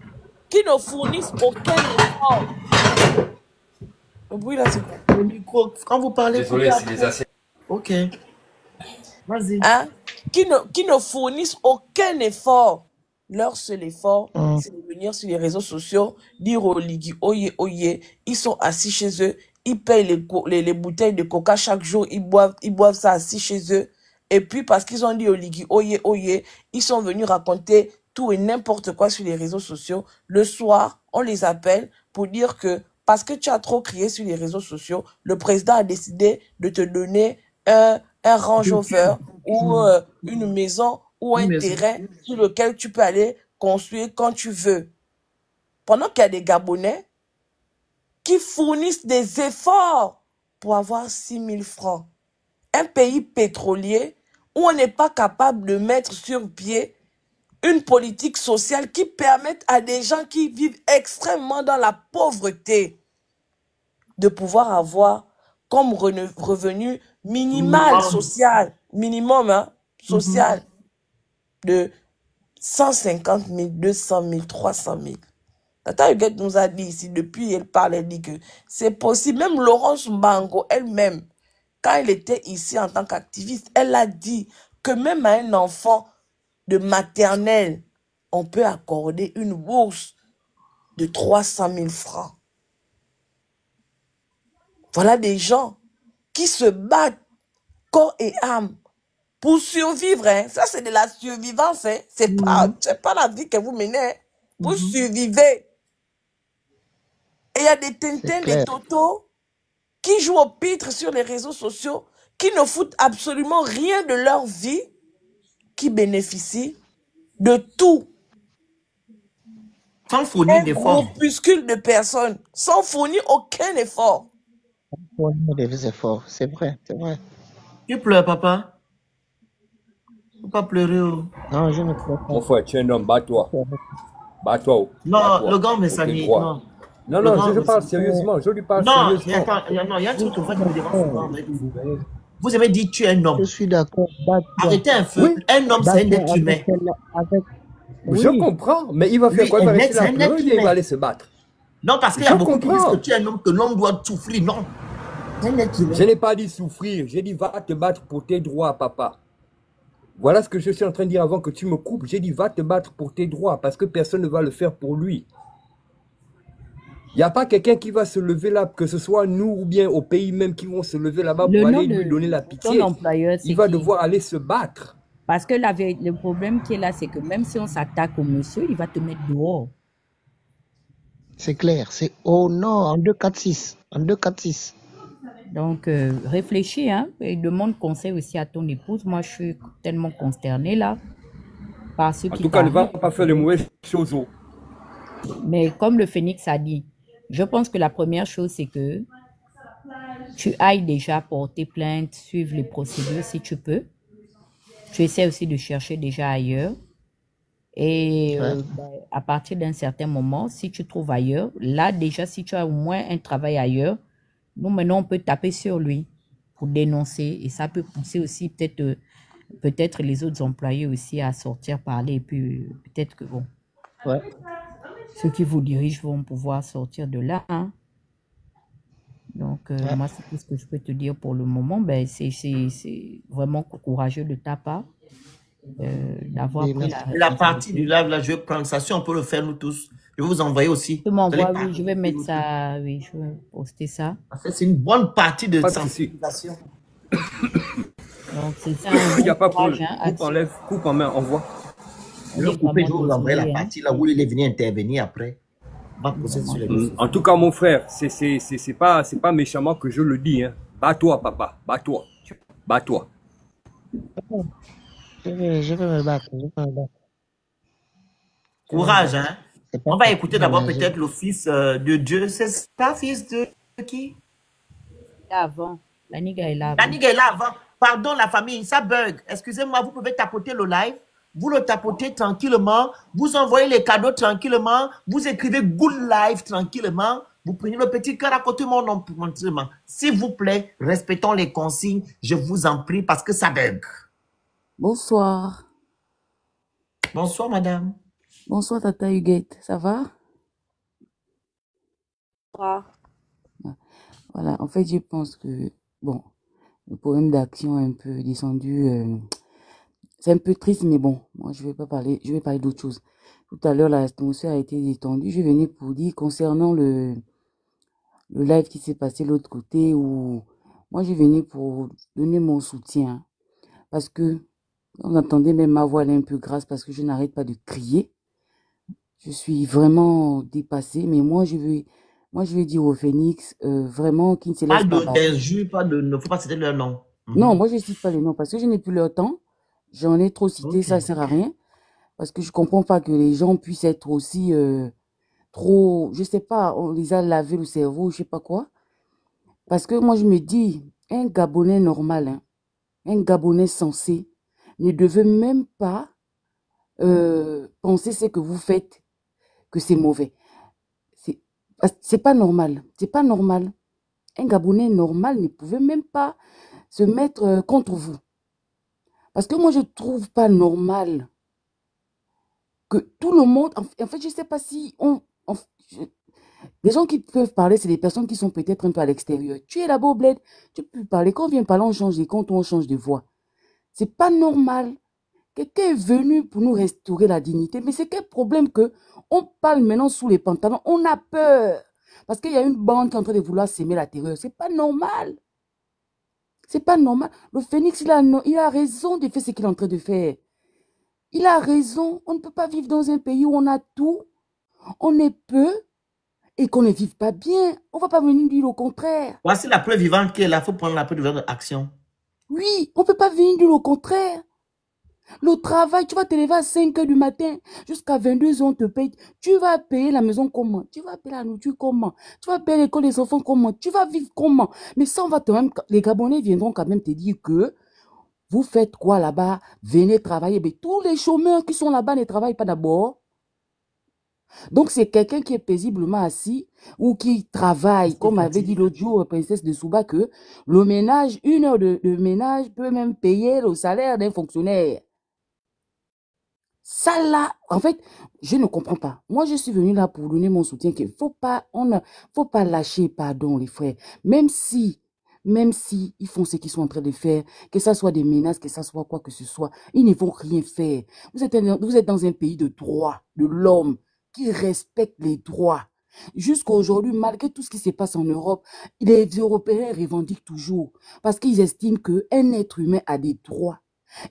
qui ne fournissent aucun effort. Le bruit là, c'est quoi? Le micro, quand vous parlez... Désolé, c'est les assiettes. Ok. Vas-y. Hein? Qui ne fournissent aucun effort. Leur seul effort, c'est de venir sur les réseaux sociaux, dire aux Ligui, oye, ils sont assis chez eux, ils payent les bouteilles de coca chaque jour, ils boivent ça assis chez eux. Et puis, parce qu'ils ont dit aux Ligui, oye, ils sont venus raconter tout et n'importe quoi sur les réseaux sociaux. Le soir, on les appelle pour dire que, parce que tu as trop crié sur les réseaux sociaux, le président a décidé de te donner un Range Rover ou une maison ou un terrain sur lequel tu peux aller construire quand tu veux. Pendant qu'il y a des Gabonais qui fournissent des efforts pour avoir 6 000 francs. Un pays pétrolier où on n'est pas capable de mettre sur pied une politique sociale qui permette à des gens qui vivent extrêmement dans la pauvreté de pouvoir avoir comme revenu minimal social, minimum social, de 150 000, 200 000, 300 000. Tata Huguette nous a dit ici, depuis elle parle, elle dit que c'est possible. Même Laurence Mbango elle-même, quand elle était ici en tant qu'activiste, elle a dit que même à un enfant de maternelle, on peut accorder une bourse de 300 000 francs. Voilà des gens qui se battent corps et âme pour survivre. Hein. Ça, c'est de la survivance. Hein. C'est pas la vie que vous menez. Hein. Vous survivez. Et il y a des Tintins, des Totos qui jouent au pitre sur les réseaux sociaux, qui ne foutent absolument rien de leur vie, qui bénéficient de tout. Sans fournir d'efforts. Un groupuscule de personnes, sans fournir aucun effort. Des efforts, c'est vrai, c'est vrai. Tu pleures, papa? Faut pas pleurer. Oh. Non, je ne pleure pas. Mon frère, tu es un homme, bats-toi. Bats-toi. Non, le gars, mais ça n'y non. Non, je parle sérieusement. Je lui parle sérieusement. Non, il y a un truc que vous me dérange souvent avec vous. Vous avez dit tu es un homme. Je suis d'accord. Arrêtez un peu. Oui. Un homme, c'est un être humain. Je comprends, mais il va faire quoi? Il va rester là pleurer, il va aller se battre. Non, parce qu'il y a beaucoup qui disent que tu es un homme, que l'homme doit souffrir. Non. Je n'ai pas dit souffrir. J'ai dit va te battre pour tes droits, papa. Voilà ce que je suis en train de dire avant que tu me coupes. J'ai dit va te battre pour tes droits parce que personne ne va le faire pour lui. Il n'y a pas quelqu'un qui va se lever là, que ce soit nous ou bien au pays même qui vont se lever là-bas pour aller lui donner la pitié. Il va devoir aller se battre. Parce que le problème qui est là, c'est que même si on s'attaque au monsieur, il va te mettre dehors. C'est clair. C'est oh non, en 246. En 246. Donc, réfléchis, hein, et demande conseil aussi à ton épouse. Moi, je suis tellement consternée là. Par ce en tout cas, ne va pas faire de mauvaises choses. Mais comme le Phénix a dit, je pense que la première chose, c'est que tu ailles déjà porter plainte, suivre les procédures si tu peux. Tu essaies aussi de chercher déjà ailleurs. Et Ouais. ben, à partir d'un certain moment, si tu trouves ailleurs, là déjà, si tu as au moins un travail ailleurs, nous maintenant, on peut taper sur lui pour dénoncer. Et ça peut pousser aussi peut-être les autres employés aussi à sortir parler. Et puis peut-être que bon, Ouais. ceux qui vous dirigent vont pouvoir sortir de là, hein. Donc, Ouais. moi, c'est tout ce que je peux te dire pour le moment. Ben, c'est vraiment courageux de ta part d'avoir Oui, pris merci. la La partie du responsabilité. live, là, je vais prendre ça. Si on peut le faire, nous tous. Je vais vous envoyer aussi. Tu Vous allez m'envoies, oui, je vais participer, mettre vous tous. ça, oui, je vais poster ça. Parce que c'est une bonne partie de Pas de souci. sensibilisation. Donc, c'est ça, un Il n'y bon a pas de courage, problème. hein, Coupe en Action. lèvres, coupe en main, envoie. Je On vais est couper, je vais vraiment vous envoyer la désolé, hein. partie là où il est venu intervenir après. On va procéder sur les Vraiment. dossiers. En tout cas, mon frère, c'est pas méchamment que je le dis. Hein. Bats-toi, papa. Bats-toi. Bats-toi. Je vais me battre. Je vais me battre. Je vais me Courage, battre. hein. C'est pas On va facile. écouter d'abord Voilà, peut-être le fils de Dieu. C'est ça, fils de qui? Là avant, la nigga est là La avant. nigga est là avant. Pardon la famille, ça bug. Excusez-moi, vous pouvez tapoter le live. Vous le tapotez tranquillement. Vous envoyez les cadeaux tranquillement. Vous écrivez good live tranquillement. Vous prenez le petit cœur à côté de mon nom. S'il vous plaît, respectons les consignes. Je vous en prie parce que ça bug. Bonsoir. Bonsoir, madame. Bonsoir, Tata Huguette. Ça va? Voilà, en fait, je pense que, bon, le problème d'action est un peu descendu. C'est un peu triste, mais bon, moi, je vais parler d'autre chose. Tout à l'heure, l'atmosphère a été détendue. Je venais pour dire concernant le live qui s'est passé de l'autre côté, où moi, je venais pour donner mon soutien. Parce que, on entendait même ma voix, elle est un peu grasse parce que je n'arrête pas de crier. Je suis vraiment dépassée, mais moi, je vais dire au Phoenix, vraiment, qu'ils ne se laissent Pas pas de battre. d'injures, pas de. Ne faut pas citer leur nom. Non, moi, je ne cite pas les noms parce que je n'ai plus leur temps. J'en ai trop cité, Ok. ça ne sert à rien. Parce que je comprends pas que les gens puissent être aussi trop, je sais pas, on les a lavé le cerveau, je sais pas quoi. Parce que moi, je me dis, un Gabonais normal, hein, un Gabonais sensé, ne devait même pas penser ce que vous faites, que c'est mauvais. C'est pas normal. C'est pas normal. Un Gabonais normal ne pouvait même pas se mettre contre vous. Parce que moi, je trouve pas normal que tout le monde... En fait, je sais pas si... les gens qui peuvent parler, c'est des personnes qui sont peut-être un peu à l'extérieur. Tu es là-bas au bled, tu peux parler. Quand on vient parler, on change de compte, on change de voix. C'est pas normal. Quelqu'un est venu pour nous restaurer la dignité. Mais c'est quel problème que on parle maintenant sous les pantalons. On a peur. Parce qu'il y a une bande qui est en train de vouloir s'aimer la terreur. C'est pas normal. C'est pas normal. Le Phoenix, il a raison de faire ce qu'il est en train de faire. Il a raison. On ne peut pas vivre dans un pays où on a tout, on est peu et qu'on ne vive pas bien. On ne va pas venir dire le contraire. Voici la preuve vivante qui est là. Il faut prendre la preuve vivante d'action. Oui, on ne peut pas venir dire le contraire. Le travail, tu vas te lever à 5 h du matin, jusqu'à 22 h on te paye. Tu vas payer la maison comment? Tu vas payer la nourriture comment? Tu vas payer l'école des enfants comment? Tu vas vivre comment? Mais ça, les Gabonais viendront quand même te dire que vous faites quoi là-bas? Venez travailler. Mais tous les chômeurs qui sont là-bas ne travaillent pas d'abord. Donc, c'est quelqu'un qui est paisiblement assis ou qui travaille, comme avait dit l'autre jour, Princesse de Souba, que le ménage, 1 heure de ménage peut même payer le salaire d'un fonctionnaire. Ça là, en fait, je ne comprends pas. Moi, je suis venue là pour donner mon soutien. Qu'il faut pas lâcher, pardon, les frères. Même si ils font ce qu'ils sont en train de faire, que ça soit des menaces, que ça soit quoi que ce soit, ils ne vont rien faire. Vous êtes dans un pays de droit, de l'homme, qui respecte les droits. Jusqu'à aujourd'hui, malgré tout ce qui se passe en Europe, les Européens revendiquent toujours parce qu'ils estiment qu'un être humain a des droits.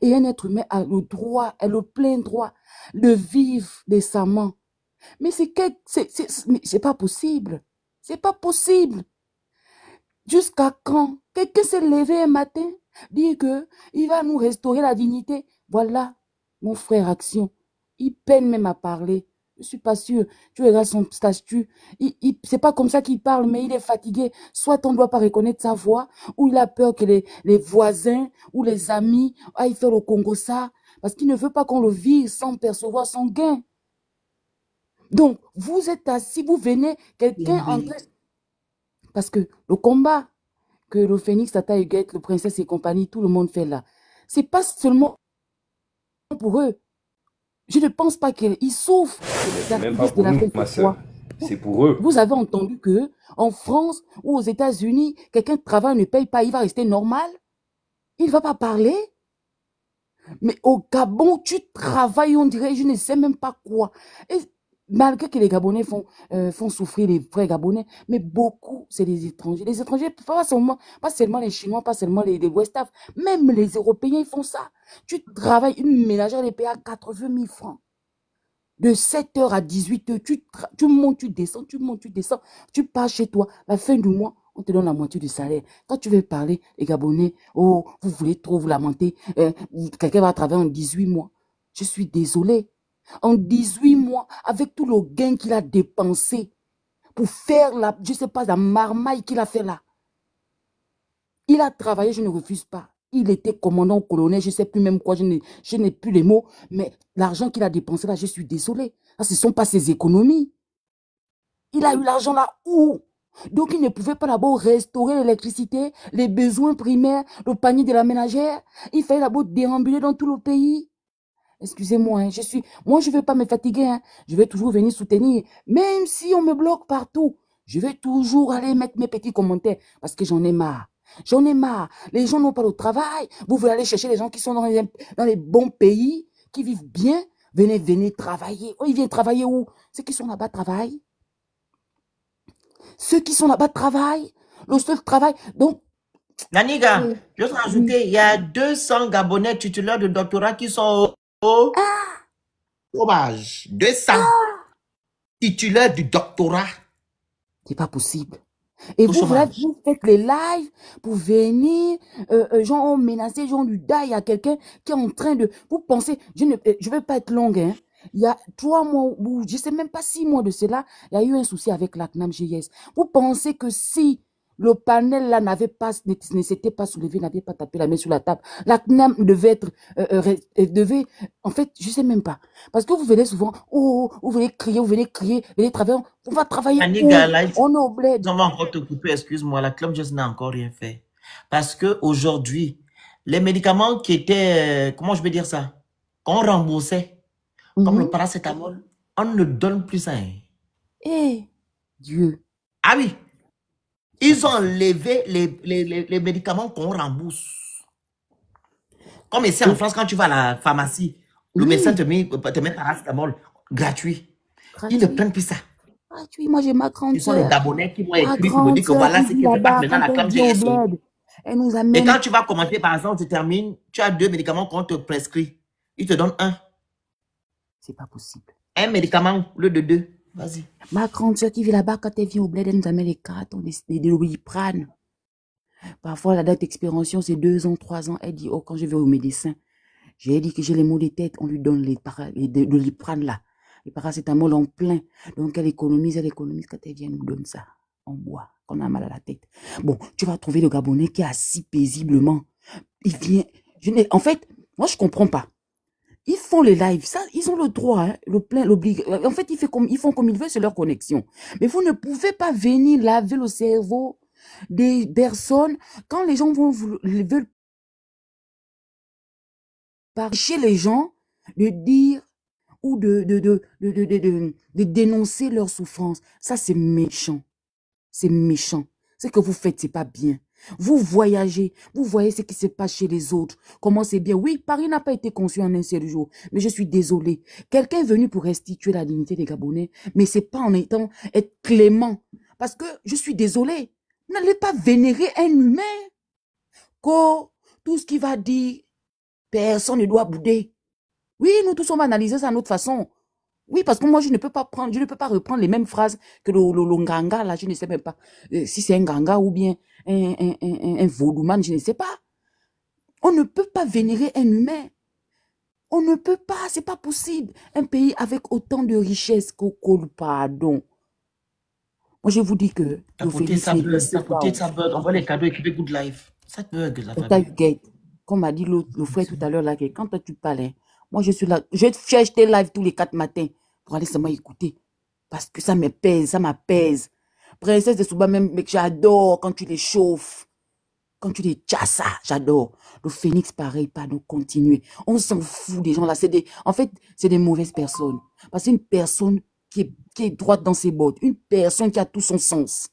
Et un être humain a le droit, a le plein droit de vivre décemment. Mais c'est pas possible. C'est pas possible. Jusqu'à quand? Quelqu'un s'est levé un matin, dit que il va nous restaurer la dignité. Voilà, mon frère Action. Il peine même à parler. Je suis pas sûre. Tu regardes son statut. C'est pas comme ça qu'il parle, mais il est fatigué. Soit on ne doit pas reconnaître sa voix, ou il a peur que les voisins ou les amis aillent faire au Congo ça. Parce qu'il ne veut pas qu'on le vire sans percevoir son gain. Donc, vous êtes assis, vous venez, quelqu'un en train... Parce que le combat que le Phénix, Tata Huguette, le Princesse et compagnie, tout le monde fait là, c'est pas seulement pour eux. Je ne pense pas qu'ils souffrent. C'est même pas pour nous, ma soeur. C'est pour eux. Vous avez entendu que en France ou aux États-Unis, quelqu'un travaille, ne paye pas, il va rester normal? Il ne va pas parler? Mais au Gabon, tu travailles, on dirait, je ne sais même pas quoi. Et malgré que les Gabonais font souffrir les vrais Gabonais, mais beaucoup, c'est les étrangers. Les étrangers, pas seulement les Chinois, pas seulement les West Af, même les Européens, ils font ça. Tu travailles, une ménagère les paye à 80 000 francs. De 7h à 18h, tu montes, tu descends, tu montes, tu descends, tu pars chez toi. La fin du mois, on te donne la moitié du salaire. Quand tu veux parler, les Gabonais, oh, vous voulez trop vous lamenter, quelqu'un va travailler en 18 mois. Je suis désolée. En 18 mois, avec tout le gain qu'il a dépensé pour faire je sais pas, la marmaille qu'il a fait là. Il a travaillé, je ne refuse pas. Il était commandant colonel, je ne sais plus même quoi, je n'ai plus les mots, mais l'argent qu'il a dépensé là, je suis désolée. Ce ne sont pas ses économies. Il a eu l'argent là où? Donc il ne pouvait pas d'abord restaurer l'électricité, les besoins primaires, le panier de la ménagère. Il fallait d'abord déambuler dans tout le pays. Excusez-moi, hein, moi je ne vais pas me fatiguer, hein. Je vais toujours venir soutenir, même si on me bloque partout. Je vais toujours aller mettre mes petits commentaires parce que j'en ai marre. J'en ai marre. Les gens n'ont pas de travail. Vous voulez aller chercher les gens qui sont dans les bons pays, qui vivent bien. Venez travailler. Oh, ils viennent travailler où? Ceux qui sont là-bas travaillent. Ceux qui sont là-bas travaillent. Le seul travail. Donc, Naniga, je vais rajouter, il y a 200 Gabonais titulaires de doctorat qui sont au chômage. 200 titulaires du doctorat. C'est pas possible. Et vous faites les lives pour venir, gens ont menacé, gens lui dit, il y a quelqu'un qui est en train de... Vous pensez, je ne vais pas être longue, hein. Il y a 3 mois, ou je ne sais même pas 6 mois de cela, il y a eu un souci avec la CNAM GIS. Vous pensez que si le panel là ne s'était pas soulevé, n'avait pas tapé la main sur la table, la CNAM devait en fait, je ne sais même pas. Parce que vous venez souvent, vous venez crier, venez travailler, on va travailler on est au bled. On va encore te couper, excuse-moi, la CNAM GIS n'a encore rien fait. Parce que aujourd'hui, les médicaments qui étaient, comment je vais dire ça, qu'on remboursait, comme le paracétamol, on ne donne plus ça. Eh, Dieu. Ah oui. Ils ont enlevé les médicaments qu'on rembourse. Comme ici en France, quand tu vas à la pharmacie, le médecin te met paracétamol gratuit. Ils ne prennent plus ça. Gratuit, moi j'ai ma grande Ce sont les Gabonais qui m'ont écrit pour me dire que voilà ce qui se passe maintenant à la CNAM GIS. Et quand tu vas commencer, par exemple, tu termines, tu as 2 médicaments qu'on te prescrit. Ils te donnent 1. C'est pas possible. Un médicament, au lieu de 2. Vas-y. Ma grande soeur qui vit là-bas, quand elle vient au bled, elle nous amène les cartons de Doliprane. Parfois, la date d'expiration, c'est 2 ans, 3 ans. Elle dit, oh, quand je vais au médecin, j'ai dit que j'ai les maux de tête, on lui donne les Doliprane là. Les paracétamol en plein. Donc, elle économise. Quand elle vient, nous donne ça. On boit, qu'on a mal à la tête. Bon, tu vas trouver le Gabonais qui est assis paisiblement. Il vient. En fait, moi, je comprends pas. Ils font les lives, ça, ils ont le droit, hein, en fait, ils font comme ils veulent, c'est leur connexion. Mais vous ne pouvez pas venir laver le cerveau des personnes quand les gens veulent par chez les gens de dire ou de dénoncer leur souffrance. Ça, c'est méchant. C'est méchant. Ce que vous faites, c'est pas bien. Vous voyagez, vous voyez ce qui se passe chez les autres, comment c'est bien. Oui, Paris n'a pas été conçu en un seul jour, mais je suis désolée. Quelqu'un est venu pour restituer la dignité des Gabonais, mais c'est pas en étant être clément. Parce que je suis désolée, vous n'allez pas vénérer un humain. Tout ce qu'il va dire, personne ne doit bouder. Oui, nous tous on va analyser ça à notre façon. Oui, parce que moi, je ne peux pas reprendre les mêmes phrases que le nganga, là, je ne sais même pas si c'est un nganga ou bien un vaudouman, je ne sais pas. On ne peut pas vénérer un humain. On ne peut pas, c'est pas possible. Un pays avec autant de richesses pardon. Moi, je vous dis que... Ça bug, on voit les cadeaux équipés Good Life. Ça bug, la famille. Comme a dit le frère tout à l'heure, là, que quand toi tu parles, Moi, je suis là. Je cherche tes lives tous les 4 matins pour aller seulement écouter. Parce que ça me pèse, ça m'apaise. Princesse de Souba, même, mais j'adore quand tu les chauffes. Quand tu les tchassa, j'adore. Le Phénix, pareil, pardon, continuer. On s'en fout des gens là. En fait, c'est des mauvaises personnes. Parce qu'une personne qui est droite dans ses bottes, une personne qui a tout son sens,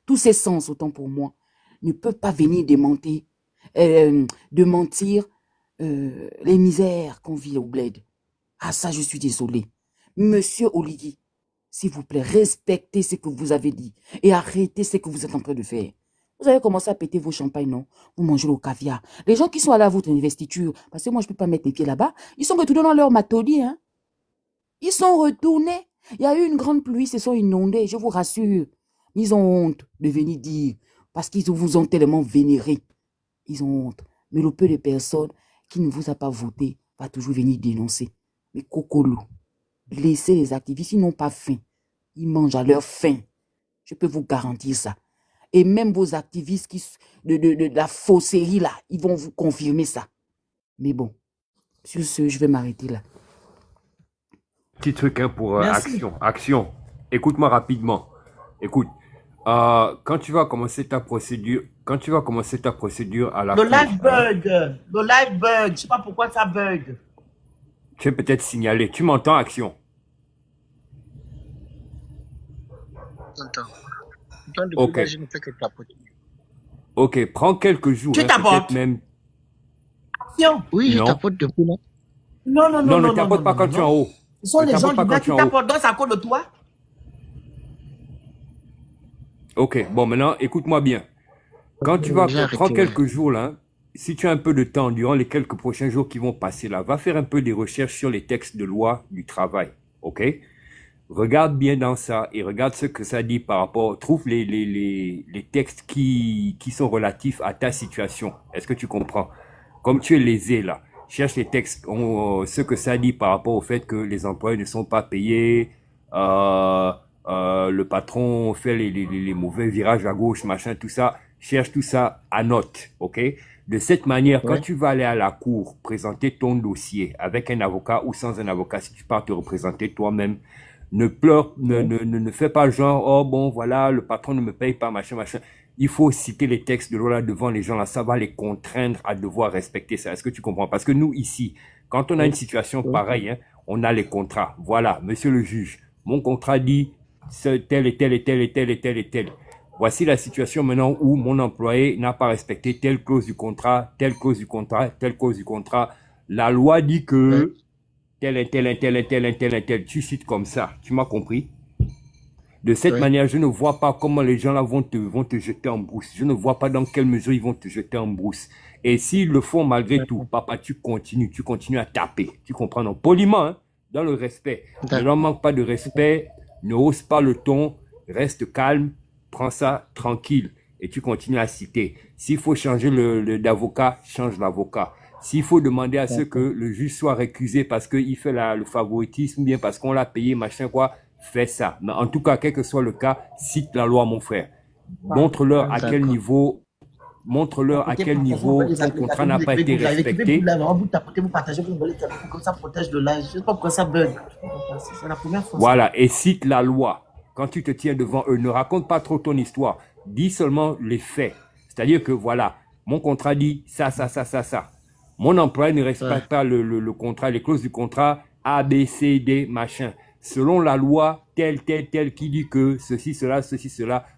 tous ses sens, autant pour moi, ne peut pas venir démentir les misères qu'on vit au bled. Ah, ça, je suis désolée. Monsieur Oligui, s'il vous plaît, respectez ce que vous avez dit et arrêtez ce que vous êtes en train de faire. Vous avez commencé à péter vos champagnes, non? Vous mangez le caviar. Les gens qui sont allés à votre investiture, parce que moi, je ne peux pas mettre les pieds là-bas, ils sont retournés dans leur matelier. Hein? Ils sont retournés. Il y a eu une grande pluie, ils se sont inondés, je vous rassure. Ils ont honte de venir dire, parce qu'ils vous ont tellement vénéré. Ils ont honte. Mais le peu de personnes qui ne vous a pas voté va toujours venir dénoncer. Mais Cocolo, laissez les activistes, ils n'ont pas faim. Ils mangent à leur faim. Je peux vous garantir ça. Et même vos activistes de la fausserie, là, ils vont vous confirmer ça. Mais bon, sur ce, je vais m'arrêter là. Petit truc hein, pour Merci. action. Écoute-moi rapidement. Écoute, quand tu vas commencer ta procédure, à la Le cour, live hein, bug. Le live bug. Je sais pas pourquoi ça bug. tu es peut-être signalé. Tu m'entends, action? Attends. Depuis Ok. là, je ne fais que tapoter. Ok, prends quelques jours, Tu hein, peut-être tapotes. même. Action. Oui, je Non. tapote depuis là. Non, non, non, Non, ne non, non, tapote non, pas non, quand non, tu es en non. haut. Ce sont Ne les gens tapote du pas quand gars tu qui es en haut. tapotent. Donc, c'est à cause de toi. Ok, bon, maintenant, écoute-moi bien. Quand tu vas J'ai prendre arrêté. quelques jours là, si tu as un peu de temps durant les quelques prochains jours qui vont passer là, va faire un peu des recherches sur les textes de loi du travail, ok? Regarde bien dans ça et regarde ce que ça dit par rapport, trouve les textes qui sont relatifs à ta situation. Est-ce que tu comprends? Comme tu es lésé là, cherche les textes, ce que ça dit par rapport au fait que les employés ne sont pas payés, le patron fait les mauvais virages à gauche, machin, tout ça. Cherche tout ça à note, ok? De cette manière, quand Ouais. tu vas aller à la cour, présenter ton dossier avec un avocat ou sans un avocat, si tu pars te représenter toi-même, ne pleure, ne fais pas genre, oh bon, voilà, le patron ne me paye pas, machin, machin. Il faut citer les textes de loi là devant les gens là, ça va les contraindre à devoir respecter ça. Est-ce que tu comprends? Parce que nous, ici, quand on a une situation pareille, hein, on a les contrats. Voilà, monsieur le juge, mon contrat dit tel et tel et tel et tel et tel et tel. Voici la situation maintenant où mon employé n'a pas respecté telle clause du contrat, telle clause du contrat, telle clause du contrat. La loi dit que tel et tel et tel et tel et tel et tel. Tu cites comme ça. Tu m'as compris? De cette Ouais. manière, je ne vois pas comment les gens là vont te jeter en brousse. Je ne vois pas dans quelle mesure ils vont te jeter en brousse. Et s'ils le font malgré tout, papa, tu continues à taper. Tu comprends? Non, poliment, hein, dans le respect. Ne leur manque pas de respect, ne hausse pas le ton, reste calme, prends ça tranquille et tu continues à citer. S'il faut changer d'avocat, change l'avocat. S'il faut demander à ce que le juge soit récusé parce qu'il fait le favoritisme ou bien parce qu'on l'a payé, machin quoi, fais ça. Mais en tout cas, quel que soit le cas, cite la loi, mon frère. Montre-leur à quel niveau, ton contrat n'a pas été respecté. Vous partagez, vous voulez comme ça protège le live. Je sais pas pourquoi ça bug. C'est la première fois. Voilà, et cite la loi. Quand tu te tiens devant eux, ne raconte pas trop ton histoire. Dis seulement les faits. C'est-à-dire que voilà, mon contrat dit ça, ça, ça, ça, ça. Mon employé ne respecte pas le contrat, les clauses du contrat A, B, C, D, machin. Selon la loi, telle qui dit que ceci, cela,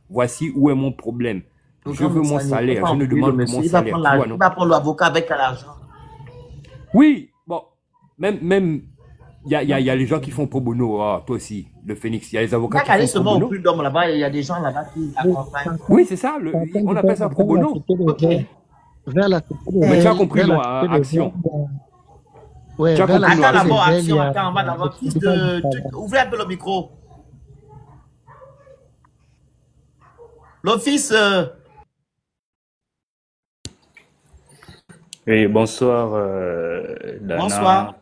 voici où est mon problème. Je veux mon salaire, je ne demande que mon salaire. Il va prendre l'avocat avec l'argent. Oui, bon, même, il y a les gens qui font pro bono, toi aussi, le Phénix. Il y a les avocats qui font pro bono. Au plus d'hommes là-bas, il y a des gens là-bas qui accompagnent. Oui, c'est ça, on appelle ça pro bono. Mais tu as compris, moi, action. Ouais, tu as compris, attends d'abord, action, attends, on va d'abord. Ouvrez un peu le micro. L'office. Oui, bonsoir, Dana, Bonsoir.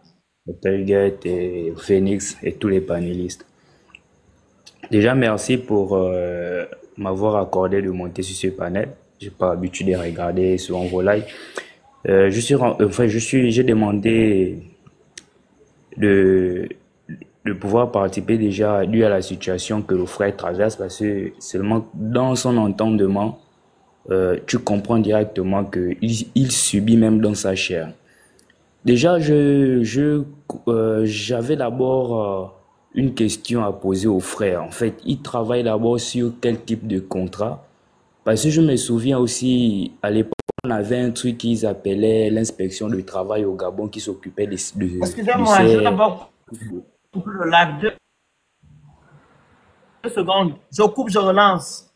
Telguette et Phénix et tous les panélistes. Déjà, merci pour m'avoir accordé de monter sur ce panel. Je n'ai pas l'habitude de regarder souvent vos lives. J'ai demandé de, de pouvoir participer déjà dû à la situation que le frère traverse, parce que seulement dans son entendement, tu comprends directement qu'il subit même dans sa chair. Déjà, j'avais d'abord une question à poser au frère. En fait, il travaille d'abord sur quel type de contrat? Parce que je me souviens aussi, à l'époque, on avait un truc qu'ils appelaient l'inspection du travail au Gabon qui s'occupait de Excusez-moi, je vais d'abord couper le live. 2 secondes. Je coupe, je relance.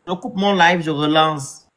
Je coupe mon live, je relance.